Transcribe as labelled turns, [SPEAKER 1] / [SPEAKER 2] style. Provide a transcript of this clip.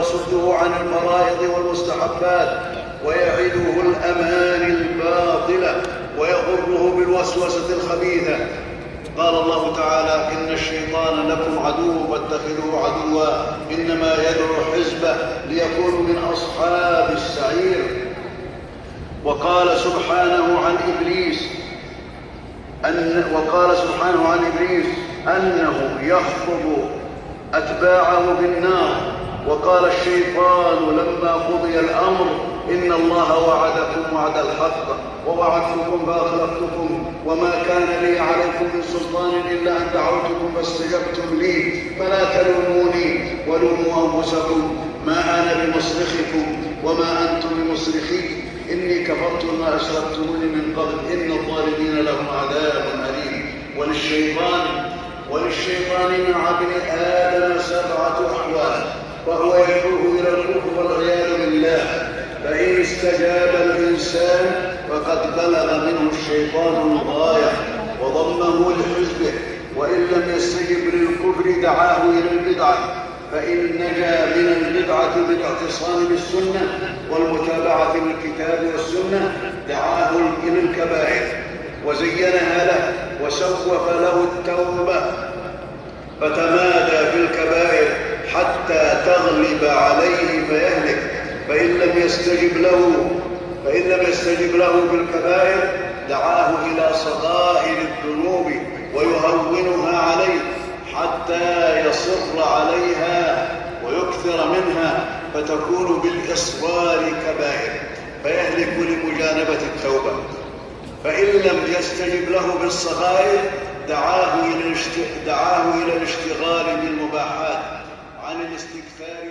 [SPEAKER 1] ويصده عن الفرائض والمستحبات، ويعده الأماني الباطلة، ويغره بالوسوسة الخبيثة. قال الله تعالى: إن الشيطان لكم عدو فاتخذوه عدوا إنما يدعو حزبه ليكونوا من أصحاب السعير. وقال سبحانه عن إبليس أنه يخطب أتباعه بالنار. وقال الشيطان لما قضي الأمر: إن الله وعدكم وعد الحق ووعدتكم فأخلفتكم وما كان لي عليكم من سلطان إلا أن دعوتكم فاستجبتم لي فلا تلوموني ولوموا أنفسكم ما أنا بمصرخكم وما أنتم بمصرخي إني كفرت ما أشركتموني من قبل إن الظالمين لهم عذاب أليم. وللشيطان مع ابن آدم 7 أحوال، وهو يدعوه إلى الكفر والعياذ بالله. فإن استجاب الإنسان فقد بلغ منه الشيطان الغاية وضمه لحزبه، وإن لم يستجب للكفر دعاه إلى البدعة، فإن نجا من البدعة بالاعتصام بالسنة والمتابعة للكتاب والسنة دعاه إلى الكبائر وزينها له وسوف له التوبة، فتمادى في الكبائر حتى تغلب عليه فيهلك. فإن لم يستجب له بالكبائر دعاه إلى صغائر الذنوب ويهونها عليه حتى يصر عليها ويكثر منها، فتكون بالإصرار كبائر فيهلك لمجانبة التوبة. فإن لم يستجب له بالصغائر دعاه إلى الاشتغال بالمباحات عن الاستكثار